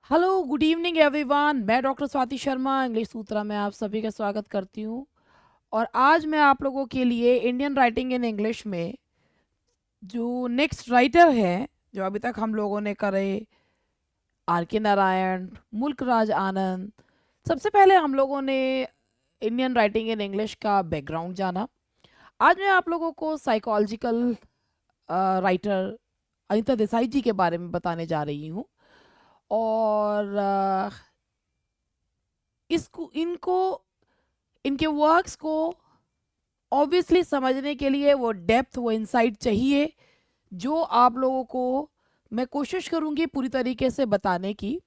Hello good evening everyone. मैं doctor Swati Sharma English सूत्रा में आप सभी का स्वागत करती हूँ। और आज मैं आप लोगों के लिए इंडियन राइटिंग इन इंग्लिश में जो नेक्स्ट राइटर है, जो अभी तक हम लोगों ने करे, आर के नारायण, मुल्क राज आनंद। सबसे पहले हम लोगों ने इंडियन राइटिंग इन इंग्लिश का बैकग्राउंड जाना। आज मैं आप लोगों को साइकोलॉजिकल राइटर अनिता देसाई जी के बारे में बताने जा रही हूँ। और इसको इनको इनके वर्क्स को ऑब्वियसली समझने के लिए वो डेप्थ, वो इंसाइट चाहिए, जो आप लोगों को मैं कोशिश करूंगी पूरी तरीके से बताने की।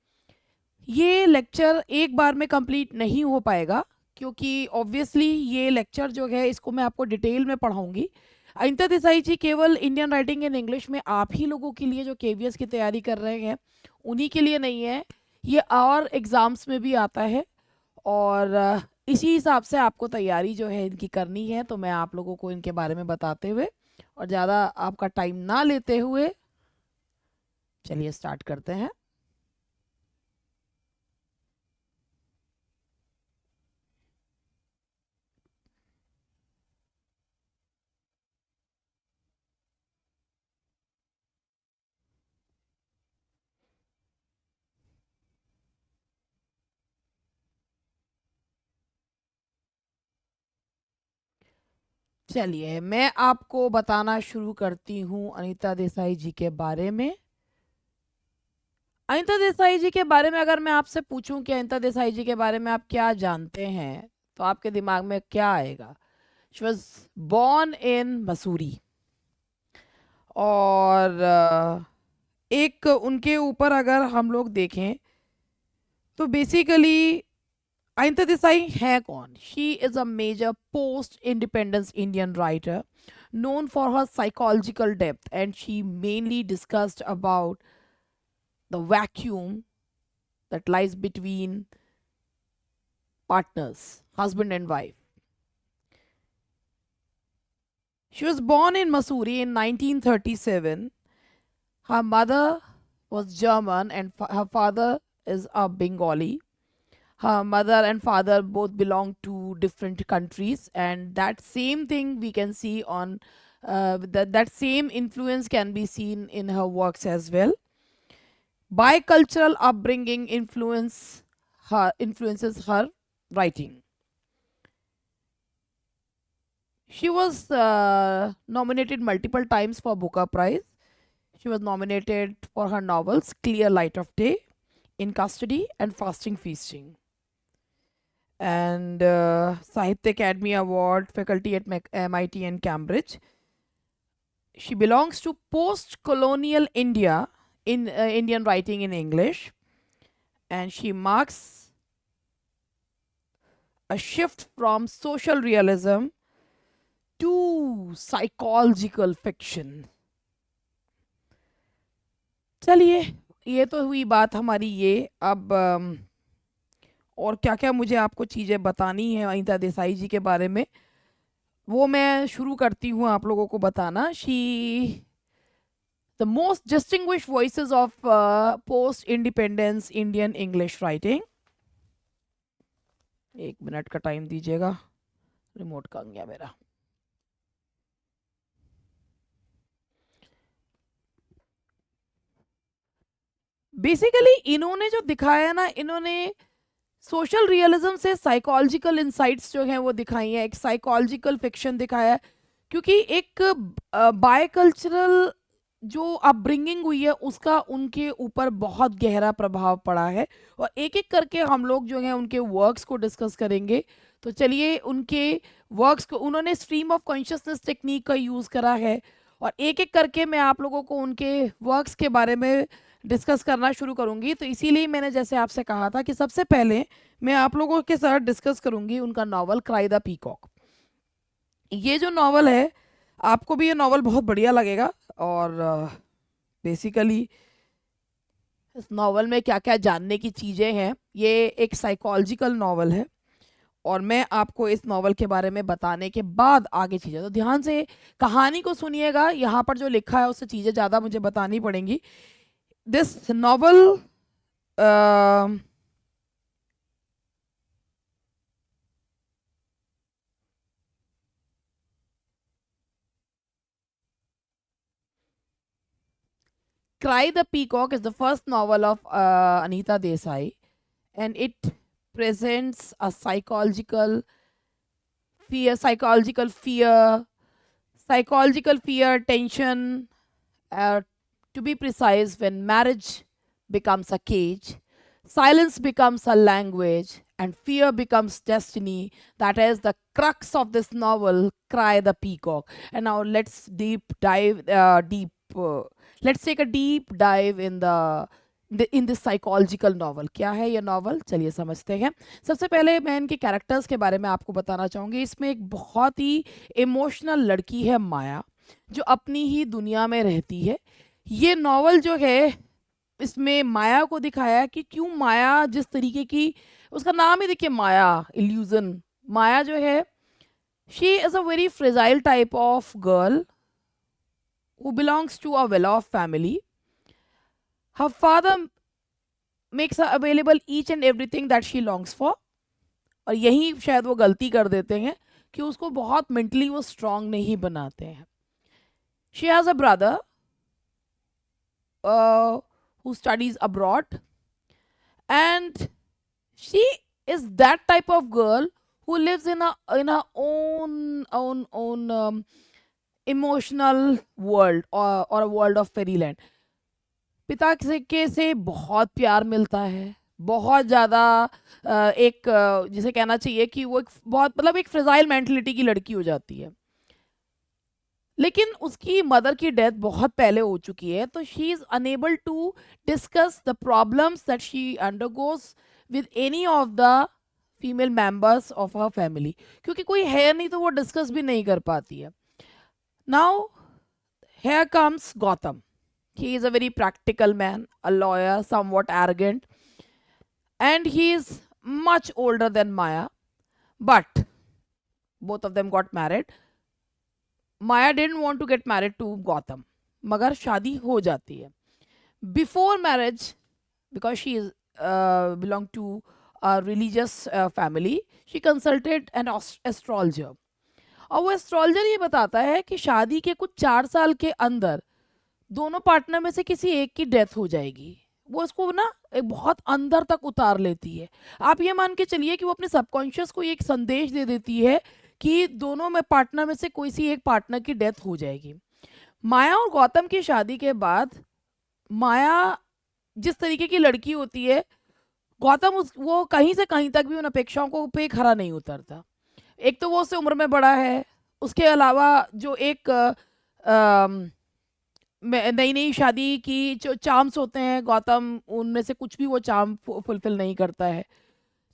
ये लेक्चर एक बार में कंप्लीट नहीं हो पाएगा, क्योंकि ऑब्वियसली ये लेक्चर जो है इसको मैं आपको डिटेल में पढ़ाऊंगी। अनिता देसाई जी केवल इंडियन राइटिंग इन इंग्लिश में आप ही लोगों के लिए जो केवीएस की तैयारी कर रहे हैं उन्हीं के लिए नहीं है, ये और एग्ज़ाम्स में भी आता है। और इसी हिसाब से आपको तैयारी जो है इनकी करनी है। तो मैं आप लोगों को इनके बारे में बताते हुए और ज़्यादा आपका टाइम ना लेते हुए चलिए स्टार्ट करते हैं। चलिए मैं आपको बताना शुरू करती हूँ अनीता देसाई जी के बारे में। अनीता देसाई जी के बारे में अगर मैं आपसे पूछूं कि अनीता देसाई जी के बारे में आप क्या जानते हैं, तो आपके दिमाग में क्या आएगा? She was born in Mussoorie. और एक उनके ऊपर अगर हम लोग देखें तो बेसिकली अनिता देसाई है कौन? She is a major post independence Indian writer known for her psychological depth, and she mainly discussed about the vacuum that lies between partners, husband and wife. She was born in Missouri in 1937. Her mother was German and her father is a Bengali. Her mother and father both belong to different countries, and that same thing we can see on that same influence can be seen in her works as well. Bicultural upbringing influences her writing. She was nominated multiple times for Booker Prize. She was nominated for her novels Clear Light of Day, In Custody, and Fasting Feasting. And Sahitya Academy Award, faculty at MIT and Cambridge. She belongs to post-colonial India in Indian writing in English, and she marks a shift from social realism to psychological fiction. चलिए, ये तो हुई बात हमारी ये। अब और क्या क्या मुझे आपको चीज़ें बतानी है अनीता देसाई जी के बारे में, वो मैं शुरू करती हूँ आप लोगों को बताना। She the most distinguish voices of post independence Indian English writing. एक मिनट का टाइम दीजिएगा, रिमोट कहाँ गया मेरा? बेसिकली इन्होंने जो दिखाया ना, इन्होंने सोशल रियलिज्म से साइकोलॉजिकल इंसाइट्स जो हैं वो दिखाई हैं, एक साइकोलॉजिकल फिक्शन दिखाया है। क्योंकि एक बायकल्चरल जो अपब्रिंगिंग हुई है उसका उनके ऊपर बहुत गहरा प्रभाव पड़ा है। और एक एक करके हम लोग जो हैं उनके वर्क्स को डिस्कस करेंगे। तो चलिए, उनके वर्क्स को उन्होंने स्ट्रीम ऑफ कॉन्शियसनेस टेक्निक का यूज़ करा है, और एक एक करके मैं आप लोगों को उनके वर्क्स के बारे में डिस्कस करना शुरू करूंगी। तो इसीलिए मैंने जैसे आपसे कहा था कि सबसे पहले मैं आप लोगों के साथ डिस्कस करूंगी उनका नावल क्राई द पीकॉक। ये जो नावल है, आपको भी ये नावल बहुत बढ़िया लगेगा। और बेसिकली इस नावल में क्या क्या जानने की चीज़ें हैं, ये एक साइकोलॉजिकल नावल है। और मैं आपको इस नावल के बारे में बताने के बाद आगे चीज़ें, तो ध्यान से कहानी को सुनिएगा। यहाँ पर जो लिखा है उससे चीज़ें ज़्यादा मुझे बतानी पड़ेंगी। This novel um, Cry the Peacock is the first novel of Anita Desai, and it presents a psychological fear, tension, uh, to be precise, when marriage becomes a cage, silence becomes a language, and fear becomes destiny. That is the crux of this novel, Cry the Peacock. And now let's let's take a deep dive in in this psychological novel. क्या है ये novel, चलिए समझते हैं. सबसे पहले मैं इनके कैरेक्टर्स के बारे में आपको बताना चाहूँगी. इसमें एक बहुत ही इमोशनल लड़की है माया, जो अपनी ही दुनिया में रहती है. ये नॉवल जो है, इसमें माया को दिखाया है कि क्यों माया जिस तरीके की, उसका नाम ही देखिए माया, इल्यूजन. माया जो है, she is a very fragile type of girl who belongs to a well-off family. Her father makes her available each and everything that she longs for. और यही शायद वो गलती कर देते हैं कि उसको बहुत मेंटली वो स्ट्रांग नहीं बनाते हैं. She has a brother who studies abroad, and she is that type of girl who lives in her own emotional world और a वर्ल्ड ऑफ फेरीलैंड. पिता से बहुत प्यार मिलता है, बहुत ज़्यादा. एक जिसे कहना चाहिए कि वो एक बहुत, मतलब एक फ्रेजाइल मेंटलिटी की लड़की हो जाती है. लेकिन उसकी मदर की डेथ बहुत पहले हो चुकी है, तो she is unable to discuss the problems that she undergoes with any of the female members of her family, क्योंकि कोई है नहीं तो वो डिस्कस भी नहीं कर पाती है. Now here comes Gotham. He is a very practical man, a lawyer, somewhat arrogant, and he is much older than Maya. But both of them got married. Maya didn't want to get married to Gotham, मगर शादी हो जाती है. Before marriage, because she is belonged to a religious family, she consulted an astrologer. और वो astrologer ये बताता है कि शादी के कुछ 4 साल के अंदर दोनों पार्टनर में से किसी एक की डेथ हो जाएगी. वो उसको ना एक बहुत अंदर तक उतार लेती है. आप ये मान के चलिए कि वो अपने सबकॉन्शियस को ये एक संदेश दे देती है कि दोनों में पार्टनर में से कोई सी एक पार्टनर की डेथ हो जाएगी. माया और गौतम की शादी के बाद माया जिस तरीके की लड़की होती है, गौतम वो कहीं से कहीं तक भी उन अपेक्षाओं को पे खरा नहीं उतरता. एक तो वो उससे उम्र में बड़ा है, उसके अलावा जो एक नई नई शादी की जो चार्म्स होते हैं, गौतम उनमें से कुछ भी वो चार्म फुलफिल नहीं करता है.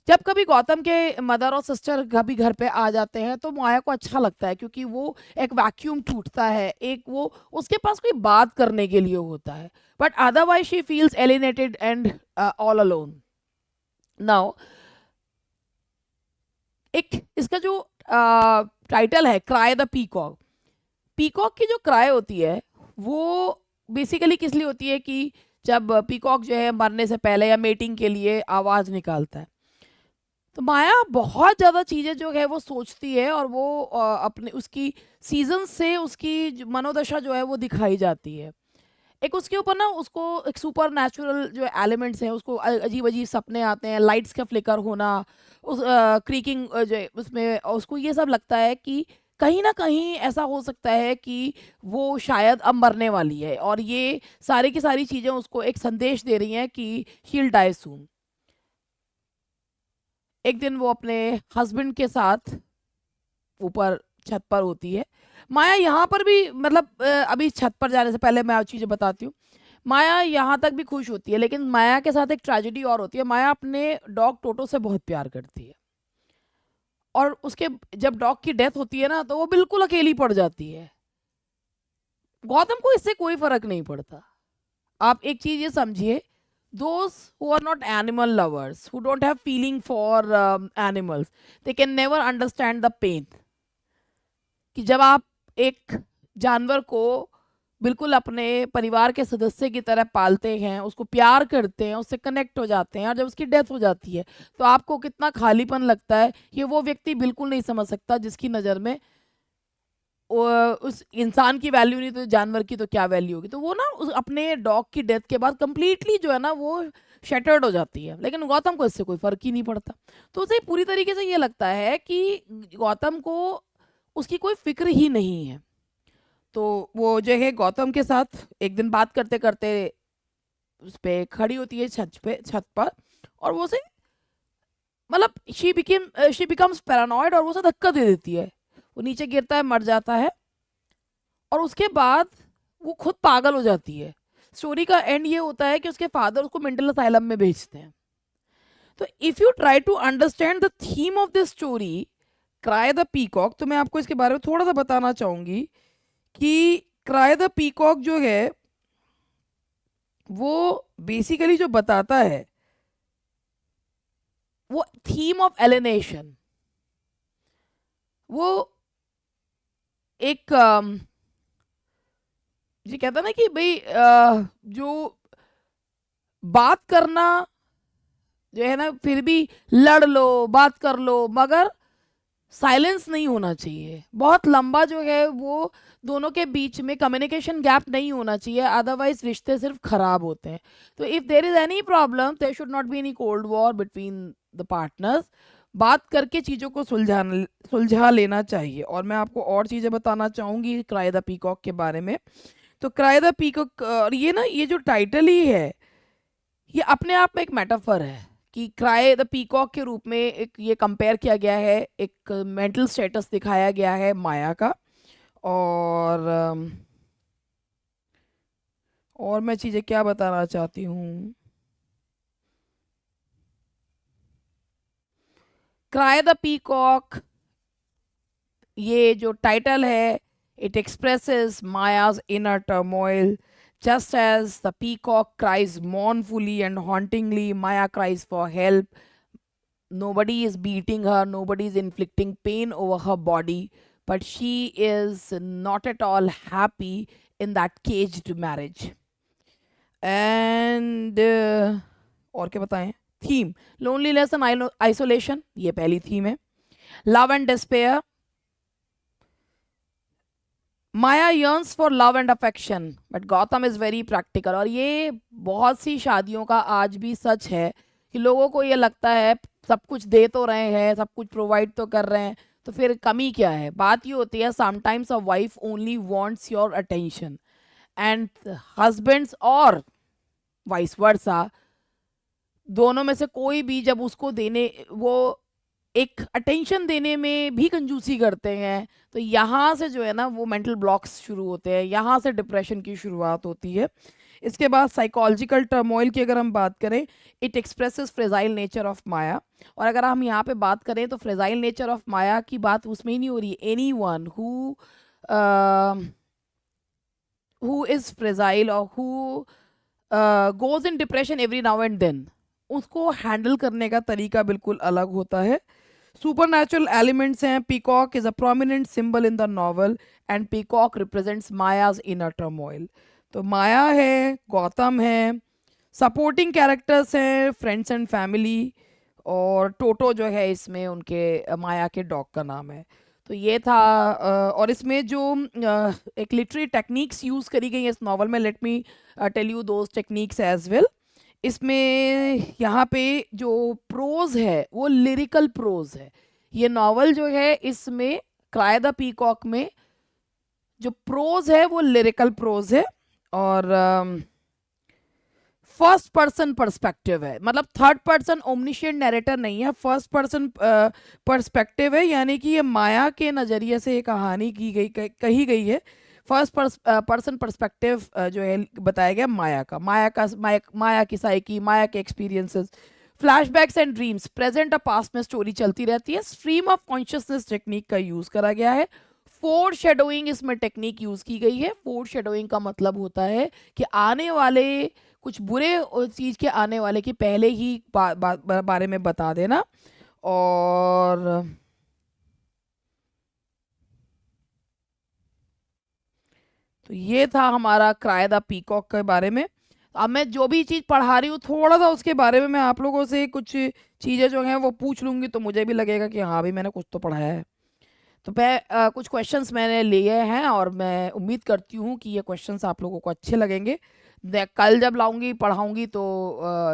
जब कभी गौतम के मदर और सिस्टर कभी घर पे आ जाते हैं तो माया को अच्छा लगता है, क्योंकि वो एक वैक्यूम टूटता है, एक वो उसके पास कोई बात करने के लिए होता है. But otherwise she feels alienated and all alone. Now एक इसका जो टाइटल है, क्राई द पीकॉक. पीकॉक की जो क्राई होती है वो बेसिकली किस लिए होती है कि जब पीकॉक जो है मरने से पहले या मेटिंग के लिए आवाज़ निकालता है. तो माया बहुत ज़्यादा चीज़ें जो है वो सोचती है, और वो अपने उसकी सीजन से उसकी मनोदशा जो है वो दिखाई जाती है. एक उसके ऊपर ना उसको एक सुपर नेचुरल जो एलिमेंट्स हैं, उसको अजीब अजीब सपने आते हैं, लाइट्स का फ्लिकर होना, उस क्रीकिंग जो है उसमें उसको ये सब लगता है कि कहीं ना कहीं ऐसा हो सकता है कि वो शायद अब मरने वाली है, और ये सारी की सारी चीज़ें उसको एक संदेश दे रही हैं कि शी विल डाई सून. एक दिन वो अपने हस्बैंड के साथ ऊपर छत पर होती है. माया यहाँ पर भी, मतलब अभी छत पर जाने से पहले मैं और चीज़ें बताती हूँ. माया यहाँ तक भी खुश होती है, लेकिन माया के साथ एक ट्रेजेडी और होती है. माया अपने डॉग टोटो से बहुत प्यार करती है, और उसके जब डॉग की डेथ होती है ना तो वो बिल्कुल अकेली पड़ जाती है. गौतम को इससे कोई फर्क नहीं पड़ता. आप एक चीज़ ये समझिए, those who are not animal lovers, who don't have feeling for animals, they can never understand the pain. कि जब आप एक जानवर को बिल्कुल अपने परिवार के सदस्य की तरह पालते हैं, उसको प्यार करते हैं, उससे कनेक्ट हो जाते हैं, और जब उसकी डेथ हो जाती है तो आपको कितना खालीपन लगता है, ये वो व्यक्ति बिल्कुल नहीं समझ सकता, जिसकी नज़र में उस इंसान की वैल्यू नहीं तो जानवर की तो क्या वैल्यू होगी। तो वो ना अपने डॉग की डेथ के बाद कंप्लीटली जो है ना वो शैटर्ड हो जाती है, लेकिन गौतम को इससे कोई फर्क ही नहीं पड़ता। तो उसे पूरी तरीके से ये लगता है कि गौतम को उसकी कोई फिक्र ही नहीं है। तो वो जो है गौतम के साथ एक दिन बात करते करते उस पे खड़ी होती है, छत पर, और वो उसे मतलब शी बिकम्स पैरानॉइड, और वो उसे धक्का दे देती है, वो नीचे गिरता है, मर जाता है। और उसके बाद वो खुद पागल हो जाती है। स्टोरी का एंड ये होता है कि उसके फादर उसको मेंटल असाइलम में भेजते हैं। तो if you try to understand the theme of this story, cry the peacock, तो मैं आपको इसके बारे में थोड़ा सा बताना चाहूँगी कि क्राई द पीकॉक जो है वो बेसिकली जो बताता है वो थीम ऑफ एलिनेशन। वो एक जी कहता ना कि भाई जो बात करना जो है ना, फिर भी लड़ लो, बात कर लो, मगर साइलेंस नहीं होना चाहिए। बहुत लंबा जो है वो दोनों के बीच में कम्युनिकेशन गैप नहीं होना चाहिए, अदरवाइज रिश्ते सिर्फ खराब होते हैं। तो if there is any problem there should not be any cold war between the partners. बात करके चीज़ों को सुलझा लेना चाहिए। और मैं आपको और चीज़ें बताना चाहूँगी क्राई द पीकॉक के बारे में। तो क्राई द पीकॉक, और ये ना ये जो टाइटल ही है ये अपने आप में एक मेटाफर है कि क्राई द पीकॉक के रूप में एक ये कंपेयर किया गया है, एक मेंटल स्टेटस दिखाया गया है माया का। और और मैं चीज़ें क्या बताना चाहती हूँ, क्राई द पीकॉक ये जो टाइटल है, इट एक्सप्रेसेस माया's inner turmoil. Just as the peacock cries mournfully and hauntingly, Maya cries for help. Nobody is beating her, nobody is inflicting pain over her body, but she is not at all happy in that caged marriage. And और क्या बताएं, theme loneliness and isolation, ये पहली theme है। Love and despair, Maya yearns for love and affection but Gautam is very practical. और ये बहुत सी शादियों का आज भी सच है कि लोगों को ये लगता है सब कुछ दे तो रहे हैं, सब कुछ प्रोवाइड तो कर रहे हैं, तो फिर कमी क्या है। बात ये होती है sometimes a wife only wants your attention, and husbands or vice versa, दोनों में से कोई भी जब उसको देने वो एक अटेंशन देने में भी कंजूसी करते हैं, तो यहाँ से जो है ना वो मेंटल ब्लॉक्स शुरू होते हैं, यहाँ से डिप्रेशन की शुरुआत होती है। इसके बाद साइकोलॉजिकल टर्मोइल की अगर हम बात करें, it expresses fragile nature of Maya. और अगर हम यहाँ पे बात करें तो फ्रेजाइल नेचर ऑफ माया की बात उसमें ही नहीं हो रही। Any one who is fragile और who goes in depression every now and then, उसको हैंडल करने का तरीका बिल्कुल अलग होता है। सुपरनैचुरल एलिमेंट्स हैं। Peacock is a prominent symbol in the novel and peacock represents Maya's inner turmoil. तो माया है, गौतम है, सपोर्टिंग कैरेक्टर्स हैं फ्रेंड्स एंड फैमिली, और टोटो जो है इसमें उनके माया के डॉग का नाम है। तो ये था और इसमें जो एक लिटरेरी टेक्निक्स यूज़ करी गई है इस नॉवल में, let me tell you those techniques as well. इसमें यहाँ पे जो प्रोज है वो लिरिकल प्रोज है। ये नॉवल जो है इसमें क्राई द पीकॉक में जो प्रोज है वो लिरिकल प्रोज है, और फर्स्ट पर्सन पर्सपेक्टिव है, मतलब थर्ड पर्सन ओमनिशिएंट नैरेटर नहीं है, फर्स्ट पर्सन पर्सपेक्टिव है। यानी कि ये माया के नज़रिए से ये कहानी कही गई है। फर्स्ट पर्सन पर्सपेक्टिव जो है बताया गया माया की साइकी, माया के experiences, flashbacks and dreams, present और पास्ट में स्टोरी चलती रहती है। स्ट्रीम ऑफ कॉन्शियसनेस टेक्निक का यूज़ करा गया है। फोर शेडोइंग इसमें टेक्निक यूज़ की गई है। फोर शेडोइंग का मतलब होता है कि आने वाले कुछ बुरे चीज़ के आने वाले की पहले ही बारे में बता देना। और तो ये था हमारा क्राई द पीकॉक के बारे में। अब मैं जो भी चीज़ पढ़ा रही हूँ थोड़ा सा उसके बारे में मैं आप लोगों से कुछ चीज़ें जो हैं वो पूछ लूँगी, तो मुझे भी लगेगा कि हाँ भाई मैंने कुछ तो पढ़ाया है। तो मैं कुछ क्वेश्चंस मैंने लिए हैं और मैं उम्मीद करती हूँ कि ये क्वेश्चंस आप लोगों को अच्छे लगेंगे। कल जब लाऊंगी पढ़ाऊंगी तो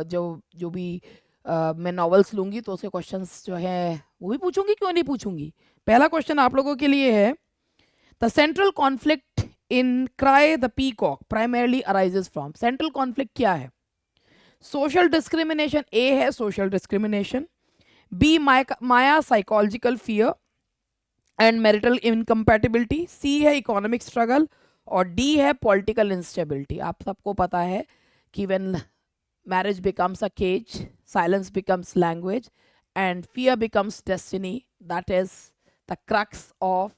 जो जो भी मैं नॉवेल्स लूँगी तो उसके क्वेश्चंस जो हैं वो भी पूछूंगी, क्यों नहीं पूछूंगी। पहला क्वेश्चन आप लोगों के लिए है, the central conflict in cry the peacock primarily arises from. Central conflict क्या है? सोशल डिस्क्रिमिनेशन, ए है social discrimination, B Maya psychological fear and marital incompatibility, C है इकोनॉमिक स्ट्रगल और डी है पॉलिटिकल इंस्टेबिलिटी। आप सबको पता है कि when marriage becomes a cage, silence becomes language and fear becomes destiny, that is the crux of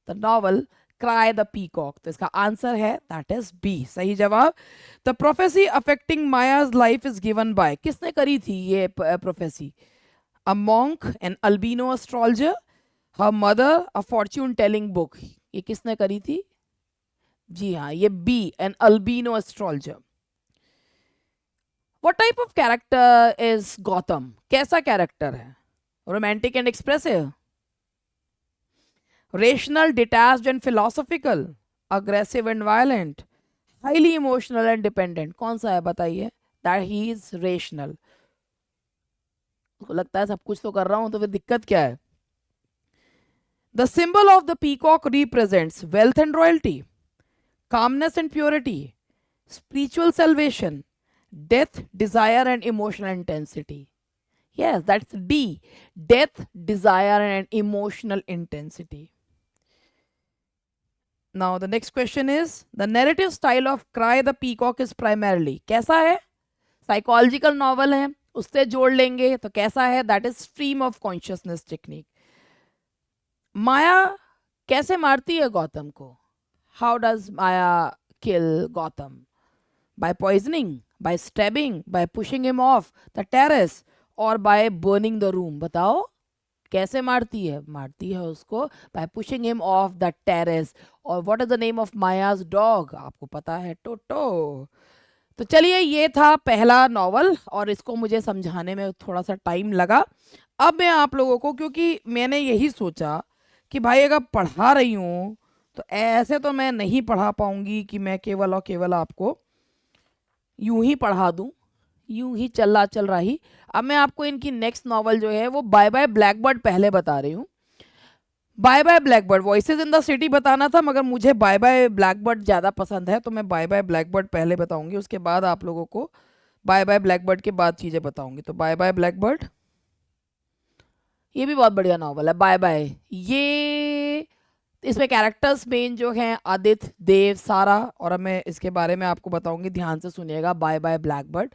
the novel cry the peacock. तो इसका आंसर है दैट इज बी, सही जवाब। The prophecy affecting Maya's life is given by, किसने करी थी ये prophecy? A monk, an albino astrologer, her mother, a fortune telling book. ये किसने करी थी? जी हाँ, ये B, an albino astrologer. What type of character is Gautam? कैसा कैरेक्टर है? Romantic and expressive, rational, detached and philosophical, aggressive and violent, highly emotional and dependent? कौन सा है बताइए? That he is rational. उसको लगता है सब कुछ तो कर रहा हूं तो फिर दिक्कत क्या है? The symbol of the peacock represents wealth and royalty, calmness and purity, spiritual salvation, death, desire, and emotional intensity. Yes, that's D. Death, desire, and emotional intensity. Now, the next question is, the narrative style of Cry the Peacock is primarily कैसा है? Psychological novel है, उससे जोड़ लेंगे तो कैसा है? That is stream of consciousness technique. माया कैसे मारती है गौतम को? How does Maya kill Gautam? By poisoning, by stabbing, by pushing him off the terrace और बाय बर्निंग द रूम? बताओ कैसे मारती है? मारती है उसको by pushing him off the terrace. और what is the name of Maya's dog? आपको पता है, टोटो। तो चलिए, ये था पहला नॉवल और इसको मुझे समझाने में थोड़ा सा टाइम लगा। अब मैं आप लोगों को, क्योंकि मैंने यही सोचा कि भाई अगर पढ़ा रही हूँ तो ऐसे तो मैं नहीं पढ़ा पाऊंगी कि मैं केवल और केवल आपको यूं ही पढ़ा दूं, यूं ही चल रहा ही। अब मैं आपको इनकी नेक्स्ट नॉवल जो है वो बाय बाय ब्लैकबर्ड पहले बता रही हूँ। Bye bye blackbird, voices in the city बताना था मगर मुझे बाय बाय ब्लैकबर्ड ज़्यादा पसंद है, तो मैं बाय बाय ब्लैकबर्ड पहले बताऊंगी, उसके बाद आप लोगों को बाय बाय ब्लैकबर्ड के बाद चीज़ें बताऊंगी। तो बाय बाय ब्लैकबर्ड, ये भी बहुत बढ़िया नॉवल है बाय बाय। ये इसमें कैरेक्टर्स मेन जो हैं आदित्य, देव, सारा, और अब मैं इसके बारे में आपको बताऊंगी, ध्यान से सुनिएगा। बाय बाय ब्लैकबर्ड,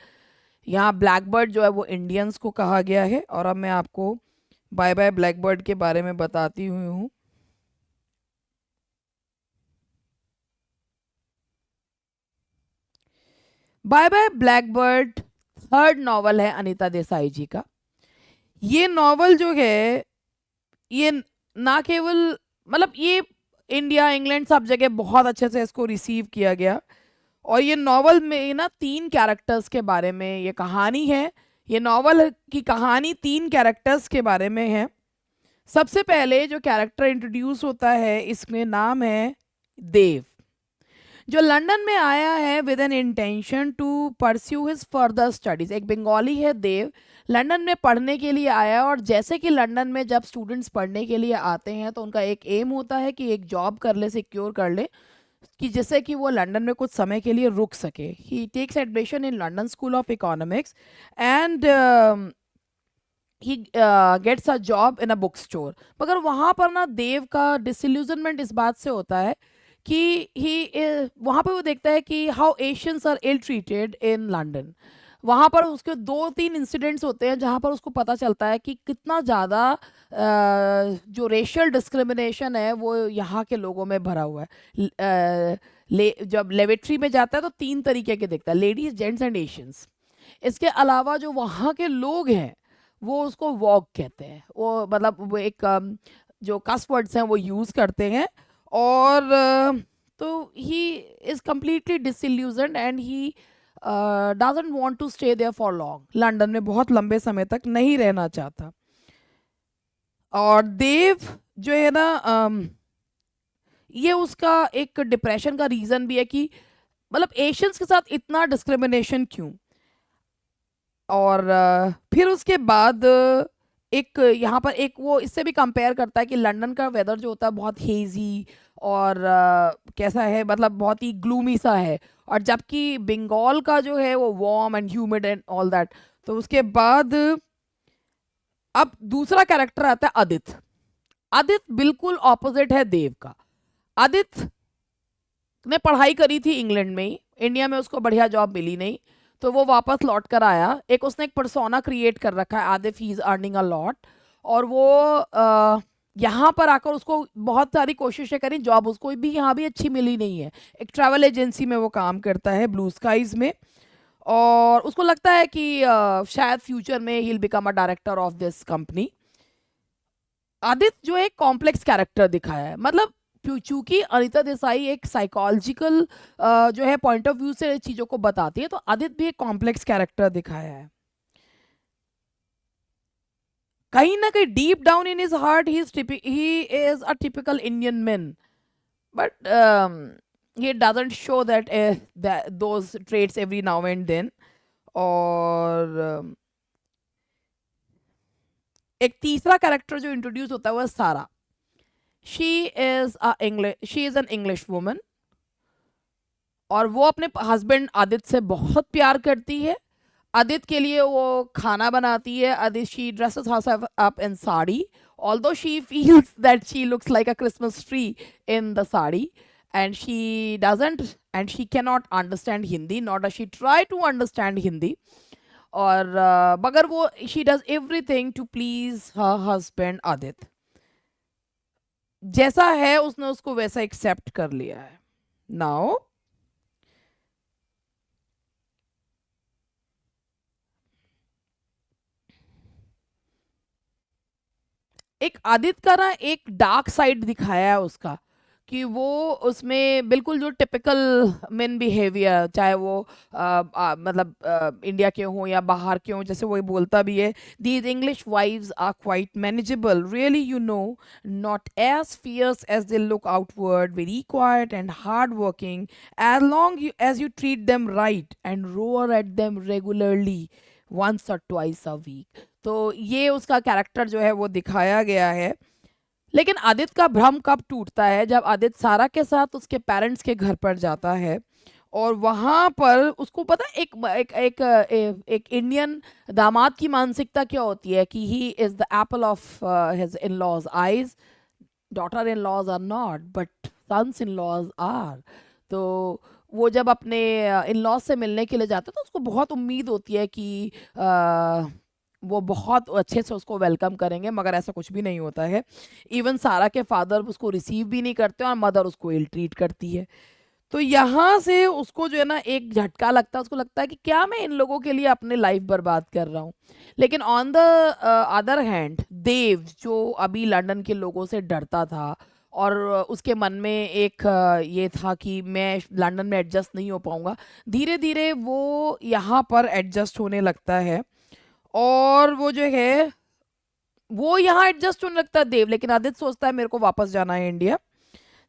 यहाँ ब्लैकबर्ड जो है वो इंडियंस को कहा गया है। और अब मैं आपको बाय बाय ब्लैकबर्ड के बारे में बताती हुई हूँ। Bye bye blackbird third novel है अनीता देसाई जी का। ये नॉवल जो है ये ना केवल मतलब ये इंडिया, इंग्लैंड, सब जगह बहुत अच्छे से इसको रिसीव किया गया। और ये नॉवल में ना 3 कैरेक्टर्स के बारे में ये कहानी है। ये नॉवल की कहानी 3 कैरेक्टर्स के बारे में है। सबसे पहले जो कैरेक्टर इंट्रोड्यूस होता है इसमें नाम है देव, जो लंदन में आया है with an intention to pursue his further studies. एक बंगाली है देव, लंदन में पढ़ने के लिए आया। और जैसे कि लंदन में जब स्टूडेंट्स पढ़ने के लिए आते हैं तो उनका एक एम होता है कि एक जॉब कर ले, सिक्योर कर ले, कि जिससे कि वो लंदन में कुछ समय के लिए रुक सके। He takes admission in London School of Economics and he gets a job in a book store. मगर वहाँ पर ना देव का डिसइल्यूजनमेंट इस बात से होता है कि ही वहाँ पर वो देखता है कि how Asians are ill treated in London. वहाँ पर उसके 2-3 इंसिडेंट्स होते हैं जहाँ पर उसको पता चलता है कि कितना ज़्यादा जो रेशियल डिस्क्रिमिनेशन है वो यहाँ के लोगों में भरा हुआ है। जब लेवेट्री में जाता है तो 3 तरीके के देखता है, लेडीज, जेंट्स एंड एशियंस। इसके अलावा जो वहाँ के लोग हैं वो उसको वॉक कहते हैं, वो मतलब वो एक जो कस वर्ड्स हैं वो यूज़ करते हैं। और तो he is completely disillusioned and he doesn't want to stay there for long. London में बहुत लंबे समय तक नहीं रहना चाहता। और देव जो है ना ये उसका एक डिप्रेशन का रीज़न भी है कि मतलब एशियंस के साथ इतना डिस्क्रिमिनेशन क्यों। और फिर उसके बाद एक यहाँ पर एक वो इससे भी कंपेयर करता है कि लंदन का वेदर जो होता है बहुत हेजी और कैसा है, मतलब बहुत ही ग्लूमी सा है, और जबकि बंगाल का जो है वो warm and humid and all that. तो उसके बाद अब दूसरा कैरेक्टर आता है आदित्य। आदित्य बिल्कुल ऑपोजिट है देव का। आदित्य ने पढ़ाई करी थी इंग्लैंड में ही, इंडिया में उसको बढ़िया जॉब मिली नहीं, तो वो वापस लौट कर आया। एक उसने एक पर्सोना क्रिएट कर रखा है, Aditya he is earning a lot, और वो यहाँ पर आकर उसको बहुत सारी कोशिशें करी, जॉब उसको भी यहाँ भी अच्छी मिली नहीं है। एक ट्रैवल एजेंसी में वो काम करता है, ब्लू स्काईज में, और उसको लगता है कि शायद फ्यूचर में he will become a director of this company. Aditya जो एक कॉम्प्लेक्स कैरेक्टर दिखाया है, मतलब चूंकि अनीता देसाई एक साइकोलॉजिकल जो है पॉइंट ऑफ व्यू से चीज़ों को बताती है, तो आदित्य भी एक कॉम्प्लेक्स कैरेक्टर दिखाया है। कहीं ना कहीं deep down in his heart he is a typical Indian man, but he doesn't show that those traits every now and then. और एक तीसरा कैरेक्टर जो इंट्रोड्यूस होता है वो है सारा। She is an English woman, और वो अपने हस्बैंड आदित्य से बहुत प्यार करती है। आदित्य के लिए वो खाना बनाती है। Aditya, she dresses herself up in sari, although she feels that she looks like a Christmas tree in the sari, and she doesn't, and she cannot understand Hindi, nor does she try to understand Hindi. और मगर वो she does everything to please her husband Aditya. जैसा है उसने उसको वैसा accept कर लिया है। नाउ एक आदित्य का ना एक डार्क साइड दिखाया है उसका, कि वो उसमें बिल्कुल जो टिपिकल मेन बिहेवियर, चाहे वो मतलब इंडिया के हों या बाहर के हों, जैसे वो बोलता भी है, these English wives are quite manageable really, you know, not as fierce as they look outward, very quiet and hard working, as long as you treat them right and roar at them regularly once or twice a week. तो ये उसका character जो है वो दिखाया गया है। लेकिन आदित्य का भ्रम कब टूटता है, जब आदित्य सारा के साथ उसके पेरेंट्स के घर पर जाता है, और वहाँ पर उसको पता है एक इंडियन दामाद की मानसिकता क्या होती है, कि he is the apple of his in laws eyes, daughter in laws are not but sons in laws are. तो वो जब अपने इन लॉज से मिलने के लिए जाता है, तो उसको बहुत उम्मीद होती है कि वो बहुत अच्छे से उसको वेलकम करेंगे, मगर ऐसा कुछ भी नहीं होता है। इवन सारा के फादर उसको रिसीव भी नहीं करते, और मदर उसको इल ट्रीट करती है। तो यहाँ से उसको जो है ना एक झटका लगता है, उसको लगता है कि क्या मैं इन लोगों के लिए अपने लाइफ बर्बाद कर रहा हूँ। लेकिन ऑन द अदर हैंड देव, जो अभी लंदन के लोगों से डरता था, और उसके मन में एक ये था कि मैं लंदन में एडजस्ट नहीं हो पाऊंगा, धीरे धीरे वो यहाँ पर एडजस्ट होने लगता है। और वो जो है वो यहाँ एडजस्ट होने लगता है देव, लेकिन आदित्य सोचता है मेरे को वापस जाना है इंडिया।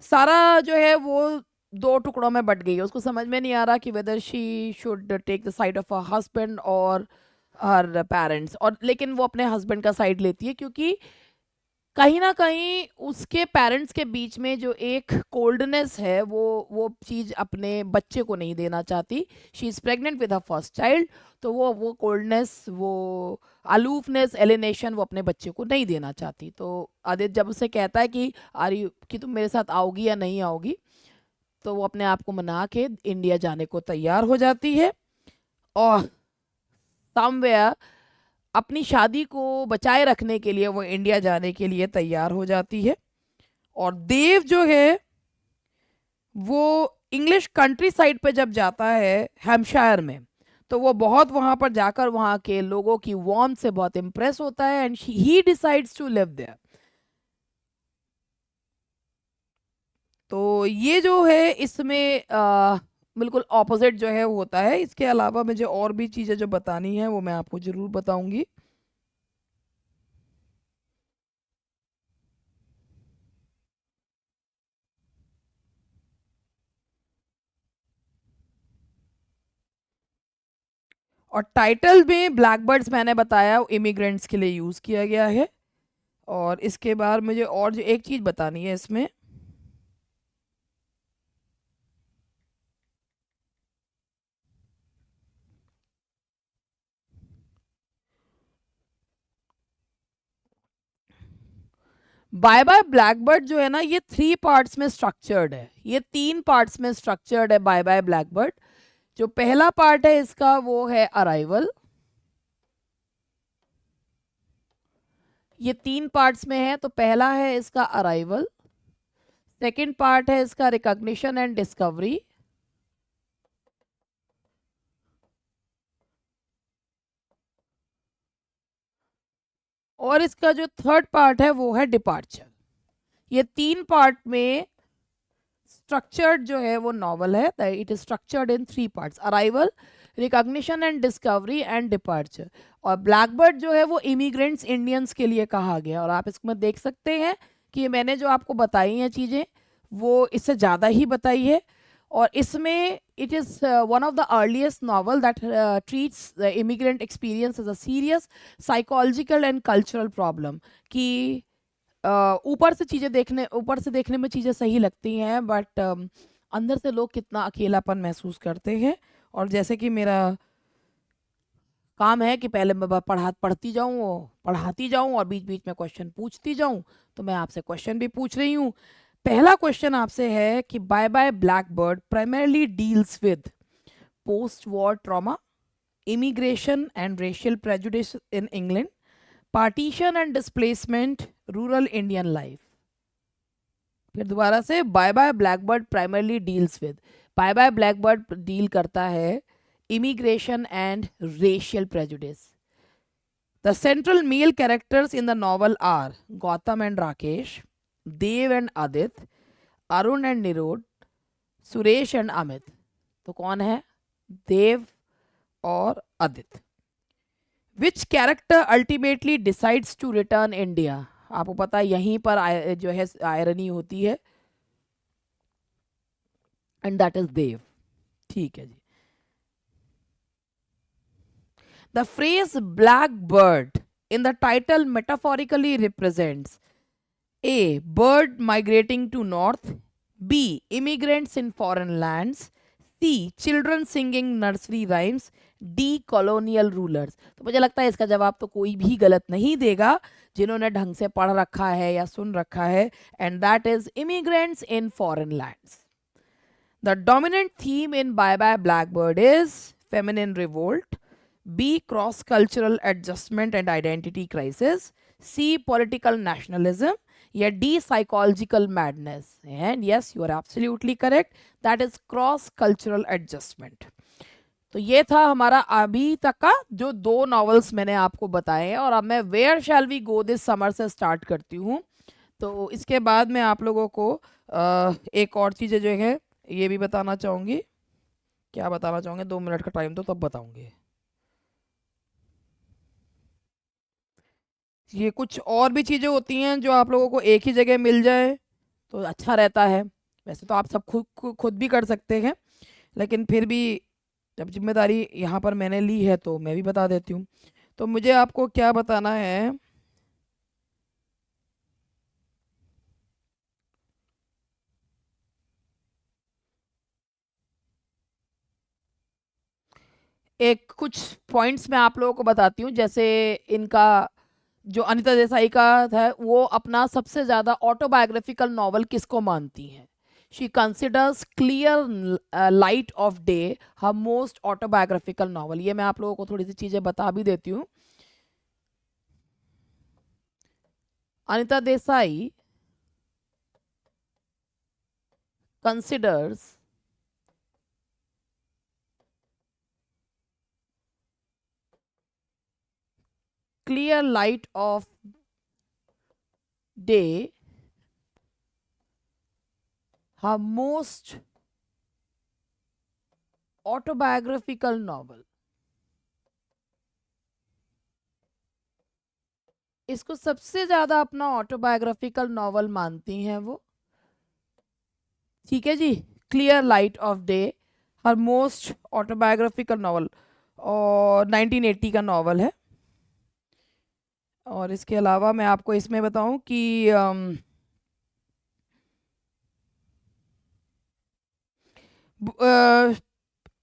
सारा जो है वो दो टुकड़ों में बट गई है, उसको समझ में नहीं आ रहा कि whether she should take the side of a husband or her parents, और लेकिन वो अपने हस्बैंड का साइड लेती है, क्योंकि कहीं ना कहीं उसके पेरेंट्स के बीच में जो एक कोल्डनेस है, वो चीज़ अपने बच्चे को नहीं देना चाहती। She is pregnant with her first child, तो वो कोल्डनेस, वो अलूफनेस, एलिनेशन वो अपने बच्चे को नहीं देना चाहती। तो आदित्य जब उसे कहता है कि कि तुम मेरे साथ आओगी या नहीं आओगी, तो वो अपने आप को मना के इंडिया जाने को तैयार हो जाती है, और समवेयर अपनी शादी को बचाए रखने के लिए वो इंडिया जाने के लिए तैयार हो जाती है। और देव जो है वो इंग्लिश कंट्री साइड पे जब जाता है हैम्पशायर में, तो वो बहुत वहाँ पर जाकर वहाँ के लोगों की वार्मथ से बहुत इम्प्रेस होता है, and he decides to live there. तो ये जो है इसमें बिल्कुल ऑपोजिट जो है वो होता है। इसके अलावा मुझे और भी चीज़ें जो बतानी है वो मैं आपको ज़रूर बताऊंगी। और टाइटल में ब्लैक बर्ड्स मैंने बताया इमिग्रेंट्स के लिए यूज़ किया गया है। और इसके बाद मुझे और जो एक चीज़ बतानी है इसमें, बाय बाय ब्लैकबर्ड जो है ना ये 3 पार्ट्स में स्ट्रक्चर्ड है। ये 3 पार्ट्स में स्ट्रक्चर्ड है बाय बाय ब्लैकबर्ड। जो पहला पार्ट है इसका वो है अराइवल। ये 3 पार्ट्स में है, तो पहला है इसका अराइवल। सेकंड पार्ट है इसका रिकॉग्निशन एंड डिस्कवरी। और इसका जो थर्ड पार्ट है वो है डिपार्चर। ये 3 पार्ट में स्ट्रक्चर्ड जो है वो नॉवल है। It is structured in 3 parts: arrival, recognition and discovery and departure. और ब्लैकबर्ड जो है वो इमिग्रेंट्स इंडियंस के लिए कहा गया। और आप इसमें देख सकते हैं कि ये मैंने जो आपको बताई हैं चीज़ें वो इससे ज़्यादा ही बताई है। और इसमें it is one of the earliest novel that treats the immigrant experience as a serious psychological and cultural problem. कि ऊपर से देखने में चीज़ें सही लगती हैं, बट अंदर से लोग कितना अकेलापन महसूस करते हैं। और जैसे कि मेरा काम है कि पहले मैं पढ़ती जाऊँ, पढ़ाती जाऊँ और बीच बीच में क्वेश्चन पूछती जाऊँ, तो मैं आपसे क्वेश्चन भी पूछ रही हूँ। पहला क्वेश्चन आपसे है कि bye bye blackbird primarily deals with post war trauma, immigration and racial prejudice in England, partition and displacement, rural Indian life. फिर दोबारा से, bye bye blackbird primarily deals with, bye bye blackbird deal करता है immigration and racial prejudice. The central male characters in the novel are Gautam and Rakesh, Dev and Aditya, Arun and Nirodh, Suresh and Amit. तो कौन है? देव और आदित्य। विच character ultimately decides to return India? आपको पता है यहीं पर जो है आयरनी होती है, एंड दैट इज देव। ठीक है जी। The phrase black bird in the title metaphorically represents A. Bird migrating to north. B. Immigrants in foreign lands. C. Children singing nursery rhymes. D. Colonial rulers. तो मुझे लगता है इसका जवाब तो कोई भी गलत नहीं देगा जिन्होंने ढंग से पढ़ रखा है या सुन रखा है, and that is immigrants in foreign lands. The dominant theme in Bye Bye Blackbird is feminine revolt. B. Cross cultural adjustment and identity crisis. C. Political nationalism. या D. Psychological madness. And yes, you are absolutely correct. That is cross cultural adjustment. तो ये था हमारा अभी तक का जो 2 novels मैंने आपको बताए हैं। और अब मैं where shall we go this summer से स्टार्ट करती हूँ। तो इसके बाद मैं आप लोगों को एक और चीज़ें जो है ये भी बताना चाहूँगी। क्या बताना चाहूँगे? 2 मिनट का टाइम तो तब बताऊँगी। ये कुछ और भी चीज़ें होती हैं जो आप लोगों को एक ही जगह मिल जाए तो अच्छा रहता है। वैसे तो आप सब खुद भी कर सकते हैं, लेकिन फिर भी जब जिम्मेदारी यहाँ पर मैंने ली है तो मैं भी बता देती हूँ। तो मुझे आपको क्या बताना है, एक कुछ पॉइंट्स मैं आप लोगों को बताती हूँ। जैसे इनका जो अनिता देसाई का था, वो अपना सबसे ज़्यादा ऑटोबायोग्राफिकल नॉवल किसको मानती हैं? She considers clear light of day her most autobiographical novel. ये मैं आप लोगों को थोड़ी सी चीज़ें बता भी देती हूँ। Anita Desai considers clear light of day her most autobiographical novel. इसको सबसे ज्यादा अपना ऑटोबायोग्राफिकल नॉवल मानती हैं वो, ठीक है जी। Clear light of day her most autobiographical novel, और 1980 का नॉवल है। और इसके अलावा मैं आपको इसमें बताऊं कि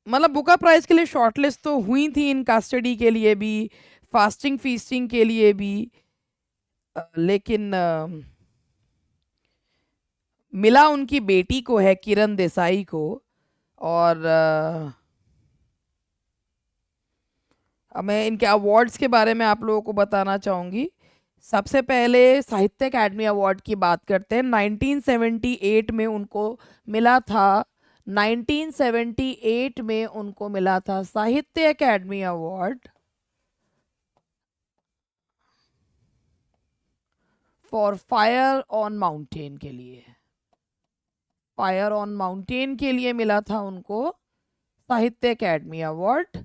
मतलब बुका प्राइज के लिए शॉर्टलिस्ट तो हुई थी, इन कस्टडी के लिए भी, फास्टिंग फीस्टिंग के लिए भी, लेकिन मिला उनकी बेटी को है, किरण देसाई को। और अब मैं इनके अवार्ड्स के बारे में आप लोगों को बताना चाहूँगी। सबसे पहले साहित्य अकादमी अवार्ड की बात करते हैं। 1978 में उनको मिला था, 1978 में उनको मिला था Sahitya Akademi award for fire on mountain के लिए। फायर ऑन माउंटेन के लिए मिला था उनको साहित्य अकादमी अवार्ड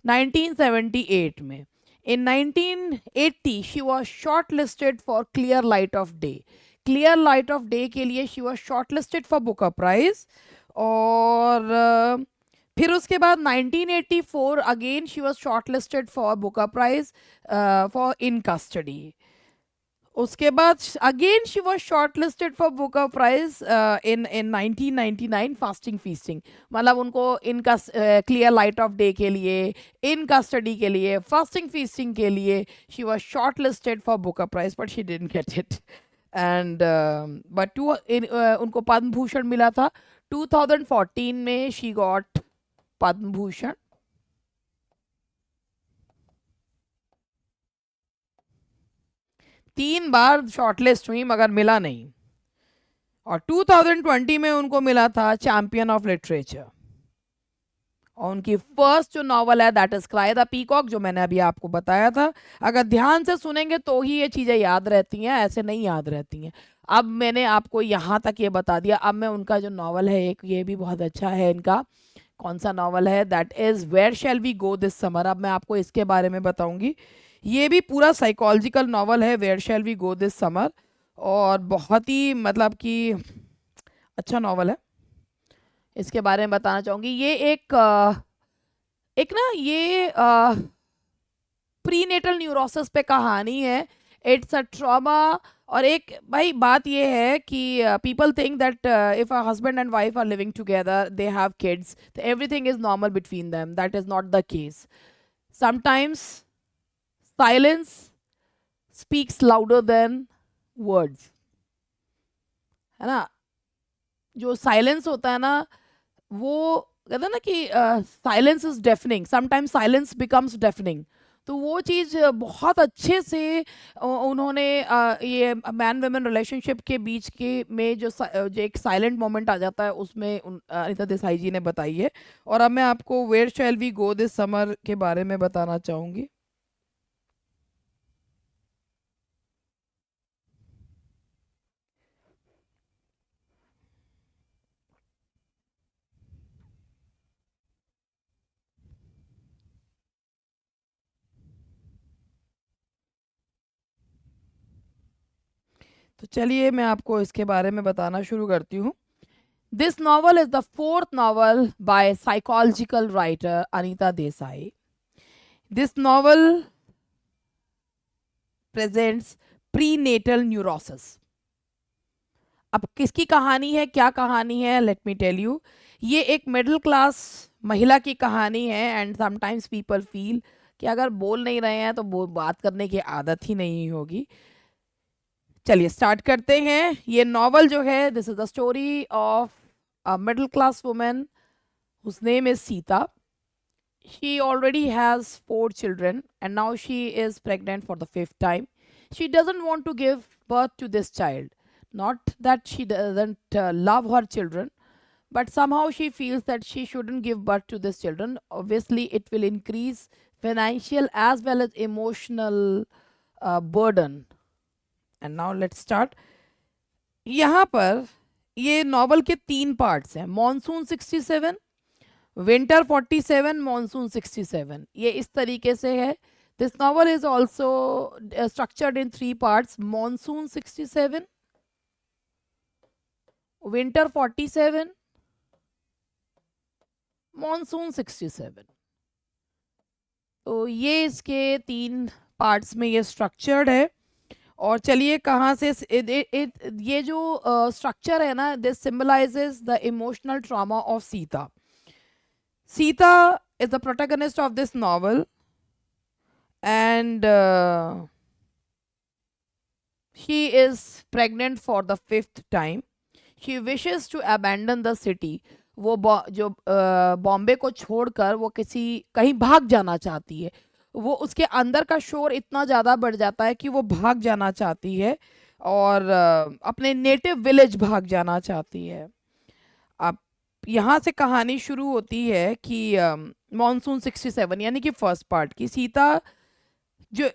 1978 में। In 1980 she was shortlisted for Clear Light of Day. Clear Light of Day के लिए she was shortlisted for Booker Prize। और फिर उसके बाद 1984 again she was shortlisted for Booker Prize for In Custody। उसके बाद again she was shortlisted for Booker prize in 1999 fasting feasting. मतलब उनको इनका क्लियर लाइट ऑफ डे के लिए, इनका स्टडी के लिए, फास्टिंग फीस्टिंग के लिए she was shortlisted for Booker prize, but she didn't get it. And but उनको पद्म भूषण मिला था 2014 में, शी गॉट पद्म भूषण। तीन बार शॉर्टलिस्ट हुई मगर मिला नहीं। और 2020 में उनको मिला था चैंपियन ऑफ लिटरेचर। और उनकी फर्स्ट जो नॉवल है that is cry the peacock, जो मैंने अभी आपको बताया था। अगर ध्यान से सुनेंगे तो ही ये चीज़ें याद रहती हैं, ऐसे नहीं याद रहती हैं। अब मैंने आपको यहाँ तक ये बता दिया। अब मैं उनका जो नॉवल है, एक ये भी बहुत अच्छा है इनका, कौन सा नॉवल है, that is where shall we go this summer. अब मैं आपको इसके बारे में बताऊंगी। ये भी पूरा साइकोलॉजिकल नॉवल है, where shall we go this summer, और बहुत ही मतलब कि अच्छा नॉवल है। इसके बारे में बताना चाहूँगी। ये एक ना ये प्रीनेटल न्यूरोसिस पे कहानी है। It's a trauma. और एक भाई बात ये है कि people think that if a husband and wife are living together, they have kids, तो everything is normal between them. That is not the case. Sometimes silence speaks louder than words, है ना। जो साइलेंस होता है ना, वो कहते हैं ना कि silence is deafening, sometimes silence becomes deafening. तो वो चीज़ बहुत अच्छे से उन्होंने ये मैन वुमेन रिलेशनशिप के बीच के में जो एक साइलेंट मोमेंट आ जाता है उसमें अनीता देसाई जी ने बताई है। और अब मैं आपको where shall we go this summer के बारे में बताना चाहूँगी। तो चलिए मैं आपको इसके बारे में बताना शुरू करती हूँ। This novel is the fourth novel bye psychological writer Anita Desai. This novel presents prenatal neurosis. अब किसकी कहानी है, क्या कहानी है, लेट मी टेल यू। ये एक मिडिल क्लास महिला की कहानी है। एंड समटाइम्स पीपल फील कि अगर बोल नहीं रहे हैं तो वो बात करने की आदत ही नहीं होगी। चलिए स्टार्ट करते हैं। ये नॉवल जो है, this is the story of a middle class women whose name is Sita. She already has 4 children and now she is pregnant for the 5th time. She doesn't want to give birth to this child. Not that she doesn't love her children, but somehow she feels that she shouldn't give birth to this children. Obviously, it will increase financial as well as emotional burden. And now let's start. यहाँ पर ये novel के 3 parts हैं, monsoon 67, winter 47, monsoon 67, ये इस तरीके से है। This novel is also structured in 3 parts, monsoon 67, winter 47, monsoon 67। तो ये इसके 3 पार्ट्स में ये स्ट्रक्चर्ड है। और चलिए कहाँ से ये जो स्ट्रक्चर है ना, this symbolizes the emotional trauma of Sita. Sita is the protagonist of this novel, and she is pregnant for the 5th time. She wishes to abandon the city. वो जो बॉम्बे को छोड़कर वो कहीं भाग जाना चाहती है। वो उसके अंदर का शोर इतना ज़्यादा बढ़ जाता है कि वो भाग जाना चाहती है और अपने नेटिव विलेज भाग जाना चाहती है। अब यहाँ से कहानी शुरू होती है कि मॉनसून 67 यानी कि फर्स्ट पार्ट की सीता जो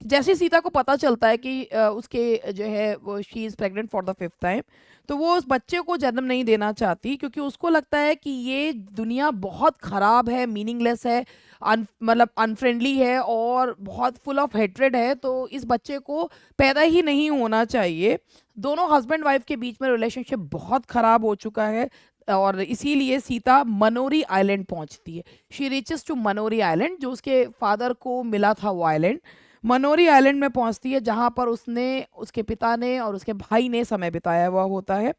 जैसे सीता को पता चलता है कि उसके जो है वो she is pregnant for the 5th time, तो वो उस बच्चे को जन्म नहीं देना चाहती क्योंकि उसको लगता है कि ये दुनिया बहुत ख़राब है, मीनिंगलेस है, मतलब अनफ्रेंडली है और बहुत फुल ऑफ हेट्रेड है, तो इस बच्चे को पैदा ही नहीं होना चाहिए। दोनों हस्बैंड वाइफ के बीच में रिलेशनशिप बहुत ख़राब हो चुका है और इसीलिए सीता मनोरी आइलैंड पहुंचती है। She reaches to Manori island, जो उसके फादर को मिला था वो आइलैंड। मनोरी आइलैंड में पहुंचती है जहां पर उसने, उसके पिता ने और उसके भाई ने समय बिताया हुआ होता है।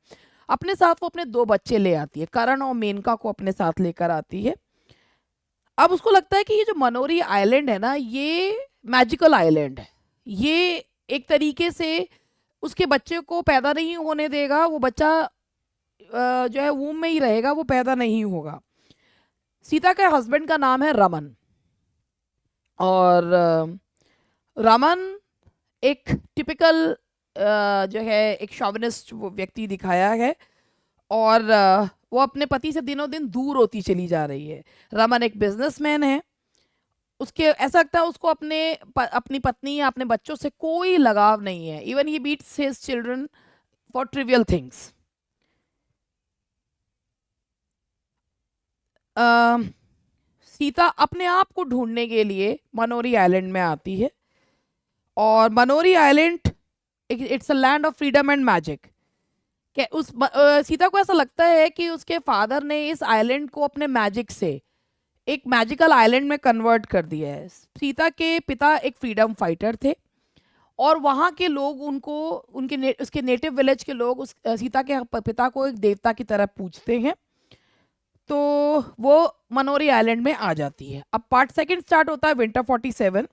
अपने साथ वो अपने 2 बच्चे ले आती है, करण और मेनका को अपने साथ लेकर आती है। अब उसको लगता है कि ये जो मनोरी आइलैंड है ना, ये मैजिकल आइलैंड है, ये एक तरीके से उसके बच्चे को पैदा नहीं होने देगा, वो बच्चा जो है वूम में ही रहेगा, वो पैदा नहीं होगा। सीता के हस्बैंड का नाम है रमन, और रमन एक टिपिकल जो है एक शॉविनिस्ट व्यक्ति दिखाया है और वो अपने पति से दिनों दिन दूर होती चली जा रही है। रमन एक बिजनेसमैन है, उसके ऐसा लगता है उसको अपनी पत्नी या अपने बच्चों से कोई लगाव नहीं है। Even he beats his children for trivial things. Sita अपने आप को ढूंढने के लिए मनोरी आइलैंड में आती है और Manori island it's a land of freedom and magic. Sita को ऐसा लगता है कि उसके फादर ने इस आइलैंड को अपने मैजिक से एक मैजिकल आइलैंड में कन्वर्ट कर दिया है। सीता के पिता एक फ्रीडम फाइटर थे और वहाँ के लोग उनको उसके नेटिव विलेज के लोग सीता के पिता को एक देवता की तरह पूजते हैं। तो वो मनोरी आइलैंड में आ जाती है। अब पार्ट 2 स्टार्ट होता है विंटर 47।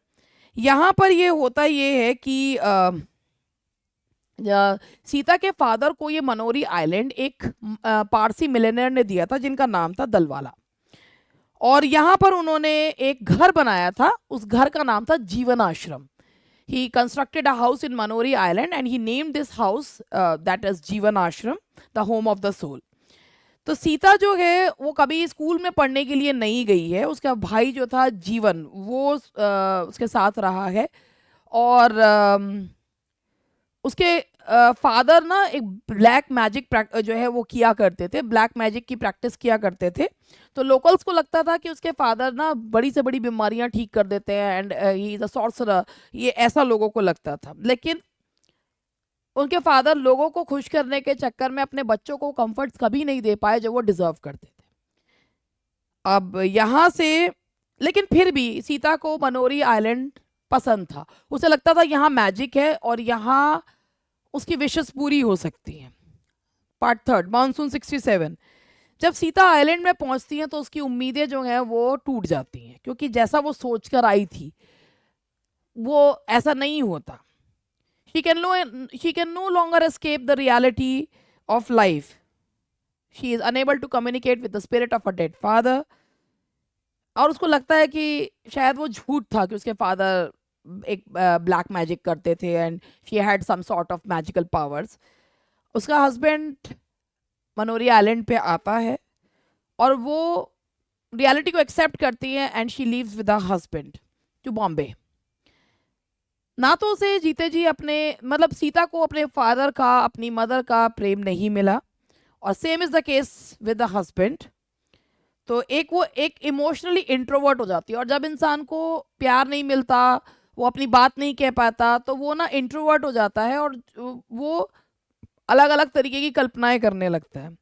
यहाँ पर ये होता ये है कि सीता के फादर को ये मनोरी आइलैंड एक पारसी मिलेनियर ने दिया था जिनका नाम था दलवाला, और यहाँ पर उन्होंने एक घर बनाया था, उस घर का नाम था Jeevan Ashram. He constructed a house in Manori island and he named this house that is Jeevan Ashram, the home of the soul. तो सीता जो है वो कभी स्कूल में पढ़ने के लिए नहीं गई है, उसका भाई जो था जीवन वो उसके साथ रहा है, और उसके फादर ना एक ब्लैक मैजिक जो है वो किया करते थे, ब्लैक मैजिक की प्रैक्टिस किया करते थे। तो लोकल्स को लगता था कि उसके फादर ना बड़ी से बड़ी बीमारियां ठीक कर देते हैं and he is a sorcerer, ये ऐसा लोगों को लगता था। लेकिन उनके फादर लोगों को खुश करने के चक्कर में अपने बच्चों को कंफर्ट्स कभी नहीं दे पाए जो वो डिजर्व करते थे। अब यहाँ से लेकिन फिर भी सीता को मनोरी आइलैंड पसंद था, उसे लगता था यहाँ मैजिक है और यहाँ उसकी विशेस पूरी हो सकती हैं। Part 3 monsoon 67। जब सीता आइलैंड में पहुंचती हैं तो उसकी उम्मीदें जो हैं वो टूट जाती हैं, क्योंकि जैसा वो सोचकर आई थी वो ऐसा नहीं होता। she can no longer escape the reality of life. She is unable to communicate with the spirit of her dead father. और उसको लगता है कि शायद वो झूठ था कि उसके फादर एक ब्लैक मैजिक करते थे and she had some sort of magical powers. उसका हस्बैंड मनोरी आइलैंड पे आता है और वो रियलिटी को एक्सेप्ट करती है and she leaves with her husband to Bombay. ना तो उसे जीते जी अपने मतलब सीता को अपने फादर का अपनी मदर का प्रेम नहीं मिला, और same is the case with the husband. तो एक वो एक इमोशनली इंट्रोवर्ट हो जाती है, और जब इंसान को प्यार नहीं मिलता, वो अपनी बात नहीं कह पाता, तो वो ना इंट्रोवर्ट हो जाता है और वो अलग अलग तरीके की कल्पनाएं करने लगता है।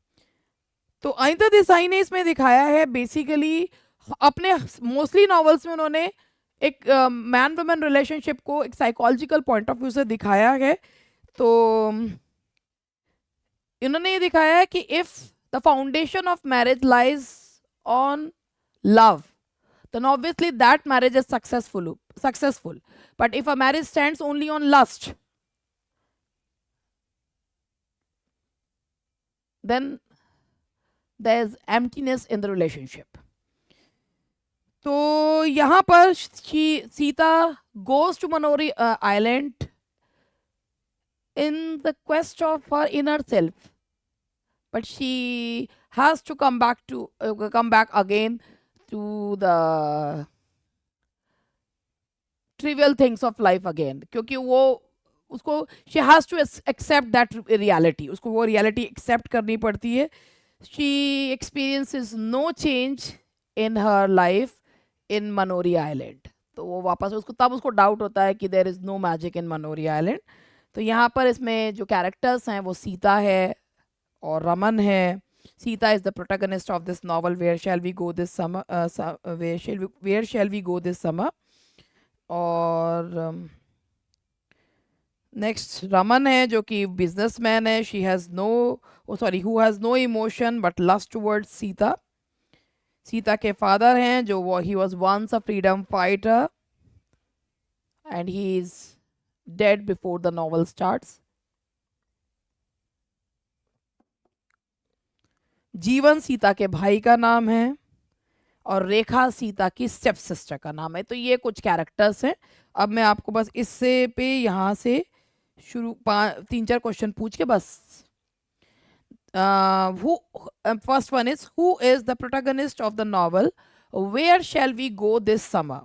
तो अनिता देसाई ने इसमें दिखाया है बेसिकली अपने मोस्टली नॉवेल्स में उन्होंने एक मैन वुमेन रिलेशनशिप को एक साइकोलॉजिकल पॉइंट ऑफ व्यू से दिखाया है। तो इन्होंने ये दिखाया है कि if the foundation of marriage lies on love, then obviously that marriage is successful. But if a marriage stands only on lust, then there is emptiness in the relationship. तो यहाँ पर Sita goes to Manori island in the quest of her inner self, but she has to come back again to the trivial things of life again, क्योंकि वो उसको she has to accept that reality, उसको वो reality accept करनी पड़ती है। she experiences no change in her life in Manori Island। तो वो वापस उसको तब उसको डाउट होता है कि there is no magic in Manori Island। तो यहाँ पर इसमें जो कैरेक्टर्स हैं वो सीता है और रमन है। Sita is the protagonist of this novel where shall we go this summer, where shall we go this summer. और नेक्स्ट रमन है जो कि बिजनेसमैन है। She has no sorry who has no emotion but lust towards Sita. Sita के father हैं जो वो he was once a freedom fighter and he is dead before the novel starts. Jeevan Sita के भाई का नाम है और रेखा सीता की स्टेप सिस्टर का नाम है। तो ये कुछ कैरेक्टर्स हैं। अब मैं आपको बस इससे पे यहाँ से शुरू 3-4 क्वेश्चन पूछ के बस first one is who is the protagonist of the novel where shall we go this summer?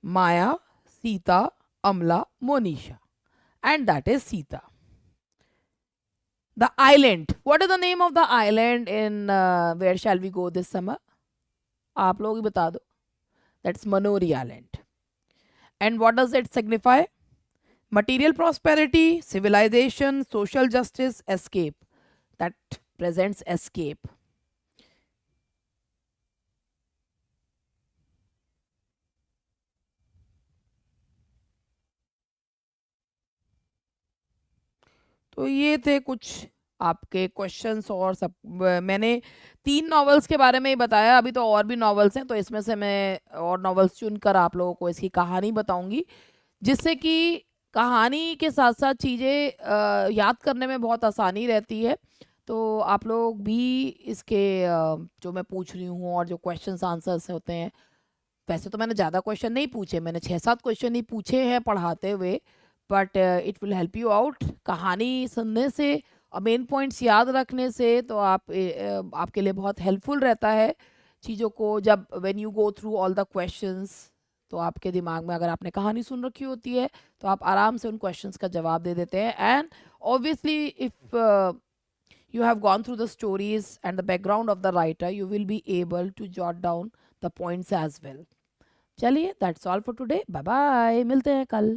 Maya, Sita, Amla, Monisha, and that is Sita. The island. What is the name of the island in Where Shall We Go This Summer? आप लोग ही बता दो. That's Manori Island. And what does it signify? Material prosperity, civilization, social justice, escape. That presents escape. तो ये थे कुछ आपके questions और सब। मैंने 3 नॉवेल्स के बारे में ही बताया, अभी तो और भी नॉवेल्स हैं, तो इसमें से मैं और नॉवेल्स चुनकर आप लोगों को इसकी कहानी बताऊंगी, जिससे कि कहानी के साथ साथ चीज़ें याद करने में बहुत आसानी रहती है। तो आप लोग भी इसके जो मैं पूछ रही हूँ और जो क्वेश्चंस आंसर्स होते हैं, वैसे तो मैंने ज़्यादा क्वेश्चन नहीं पूछे, मैंने 6-7 क्वेश्चन ही पूछे हैं पढ़ाते हुए, but it will help you out. कहानी सुनने से और मेन पॉइंट्स याद रखने से तो आपके लिए बहुत हेल्पफुल रहता है चीज़ों को। जब when you go through all the questions, तो आपके दिमाग में अगर आपने कहानी सुन रखी होती है तो आप आराम से उन क्वेश्चंस का जवाब दे देते हैं। And obviously if you have gone through the stories and the background of the writer, you will be able to jot down the points as well. चलिए, that's all for today. Bye bye, मिलते हैं कल।